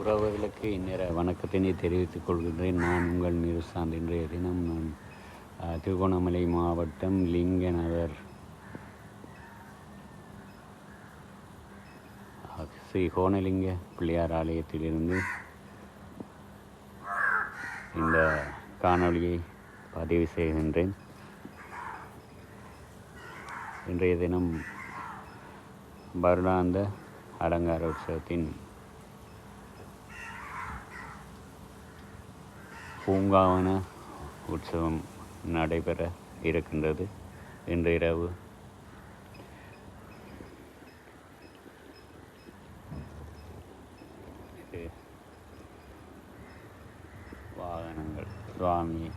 உறவுகளுக்கு இந்நேர வணக்கத்தினை தெரிவித்துக் கொள்கின்றேன். நான் உங்கள் நிருசாந்த். இன்றைய தினம் நான் திருகோணமலை மாவட்டம் லிங்கநகர் ஸ்ரீ கோணலிங்க பிள்ளையார் ஆலயத்திலிருந்து இந்த காணொளியை பதிவு செய்கின்றேன். இன்றைய தினம் வருடாந்த அலங்கார உற்சவத்தின் பூங்காவன உற்சவம் நடைபெற இருக்கின்றது. இன்று இரவு வாகனங்கள் சுவாமி